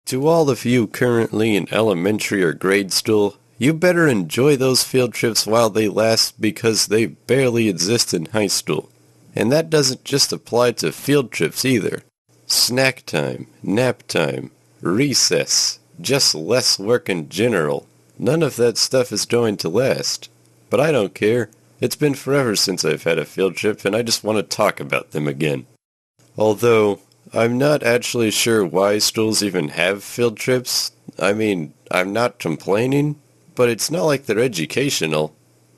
To all of you currently in elementary or grade school, you better enjoy those field trips while they last because they barely exist in high school. And that doesn't just apply to field trips either. Snack time, nap time, recess, just less work in general. None of that stuff is going to last. But I don't care. It's been forever since I've had a field trip and I just want to talk about them again. Although, I'm not actually sure why schools even have field trips. I mean, I'm not complaining, but it's not like they're educational.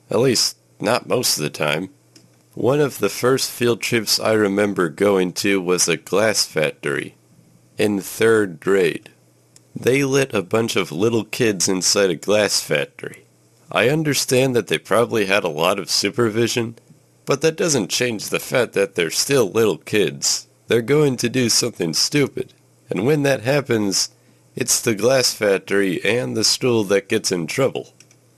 At least, not most of the time. One of the first field trips I remember going to was a glass factory. In 3rd grade. They let a bunch of little kids inside a glass factory. I understand that they probably had a lot of supervision, but that doesn't change the fact that they're still little kids. They're going to do something stupid, and when that happens, it's the glass factory and the school that gets in trouble.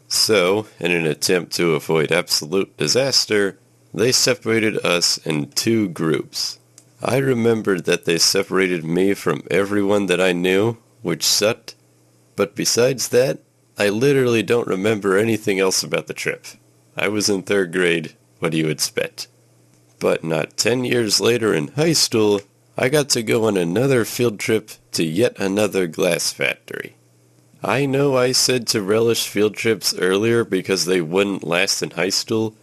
So, in an attempt to avoid absolute disaster, they separated us in 2 groups. I remembered that they separated me from everyone that I knew, which sucked, but besides that, I literally don't remember anything else about the trip. I was in 3rd grade, what do you expect? But not 10 years later in high school, I got to go on another field trip to yet another glass factory. I know I said to relish field trips earlier because they wouldn't last in high school,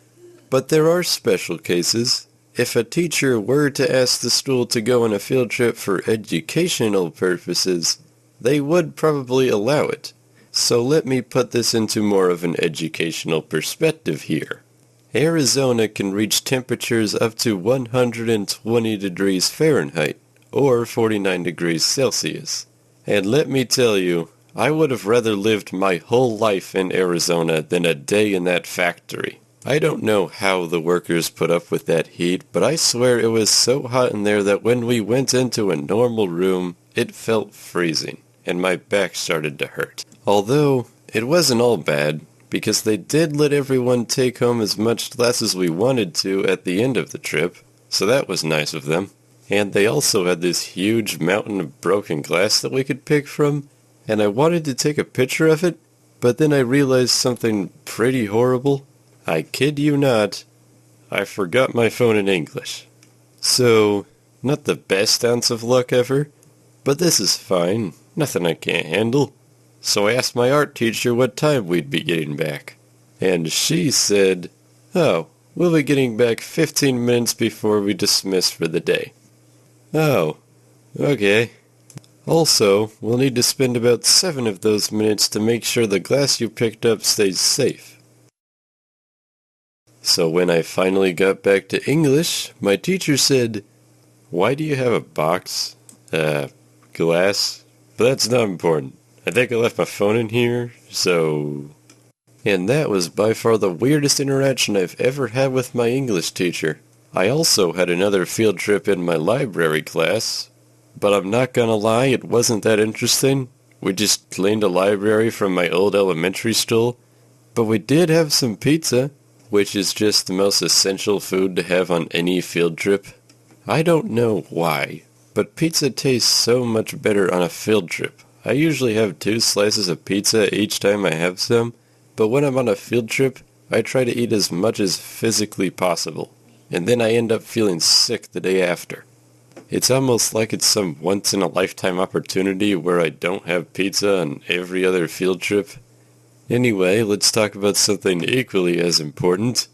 but there are special cases. If a teacher were to ask the school to go on a field trip for educational purposes, they would probably allow it. So let me put this into more of an educational perspective here. Arizona can reach temperatures up to 120 degrees Fahrenheit, or 49 degrees Celsius. And let me tell you, I would have rather lived my whole life in Arizona than a day in that factory. I don't know how the workers put up with that heat, but I swear it was so hot in there that when we went into a normal room, it felt freezing, and my back started to hurt. Although, it wasn't all bad, because they did let everyone take home as much glass as we wanted to at the end of the trip, so that was nice of them. And they also had this huge mountain of broken glass that we could pick from, and I wanted to take a picture of it, but then I realized something pretty horrible. I kid you not, I forgot my phone in English. So, not the best ounce of luck ever, but this is fine, nothing I can't handle. So I asked my art teacher what time we'd be getting back. And she said, "Oh, we'll be getting back 15 minutes before we dismiss for the day." Oh, okay. Also, we'll need to spend about 7 of those minutes to make sure the glass you picked up stays safe. So when I finally got back to English, my teacher said, "Why do you have a box? Glass? But that's not important. I think I left my phone in here, so..." And that was by far the weirdest interaction I've ever had with my English teacher. I also had another field trip in my library class, but I'm not gonna lie, it wasn't that interesting. We just cleaned a library from my old elementary school, but we did have some pizza, which is just the most essential food to have on any field trip. I don't know why, but pizza tastes so much better on a field trip. I usually have 2 slices of pizza each time I have some, but when I'm on a field trip, I try to eat as much as physically possible, and then I end up feeling sick the day after. It's almost like it's some once-in-a-lifetime opportunity where I don't have pizza on every other field trip. Anyway, let's talk about something equally as important.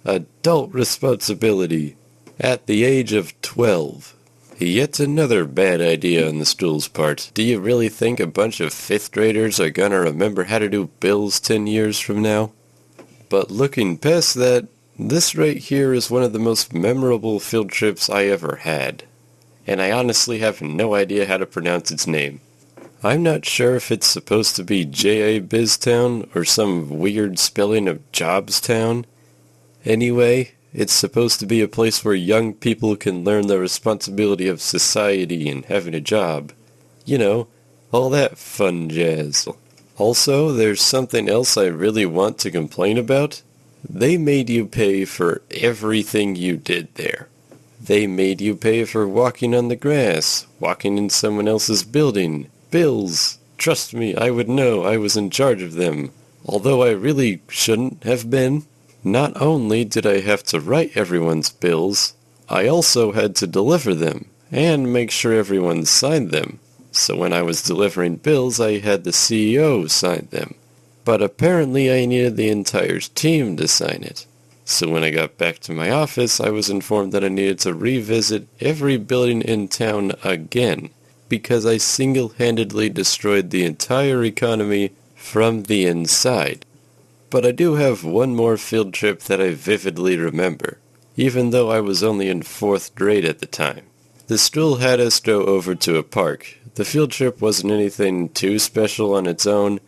Adult responsibility. At the age of 12. Yet another bad idea on the school's part. Do you really think a bunch of 5th graders are gonna remember how to do bills 10 years from now? But looking past that, this right here is one of the most memorable field trips I ever had. And I honestly have no idea how to pronounce its name. I'm not sure if it's supposed to be J.A. Biztown or some weird spelling of Jobstown. Anyway, it's supposed to be a place where young people can learn the responsibility of society and having a job. You know, all that fun jazz. Also, there's something else I really want to complain about. They made you pay for everything you did there. They made you pay for walking on the grass, walking in someone else's building, Bills. Trust me, I would know I was in charge of them, although I really shouldn't have been. Not only did I have to write everyone's bills, I also had to deliver them, and make sure everyone signed them. So when I was delivering bills, I had the CEO sign them. But apparently I needed the entire team to sign it. So when I got back to my office, I was informed that I needed to revisit every building in town again, because I single-handedly destroyed the entire economy from the inside. But I do have one more field trip that I vividly remember, even though I was only in 4th grade at the time. The school had us go over to a park. The field trip wasn't anything too special on its own,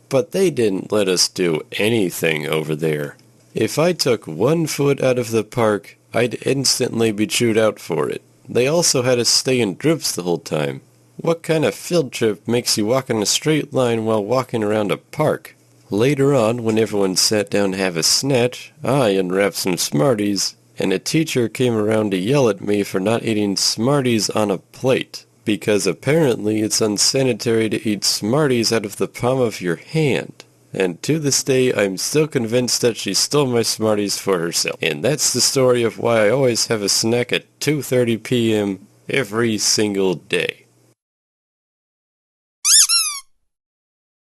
but they didn't let us do anything over there. If I took 1 foot out of the park, I'd instantly be chewed out for it. They also had us stay in groups the whole time. What kind of field trip makes you walk in a straight line while walking around a park? Later on, when everyone sat down to have a snack, I unwrapped some Smarties, and a teacher came around to yell at me for not eating Smarties on a plate, because apparently it's unsanitary to eat Smarties out of the palm of your hand. And to this day, I'm still convinced that she stole my Smarties for herself. And that's the story of why I always have a snack at 2:30 p.m. every single day.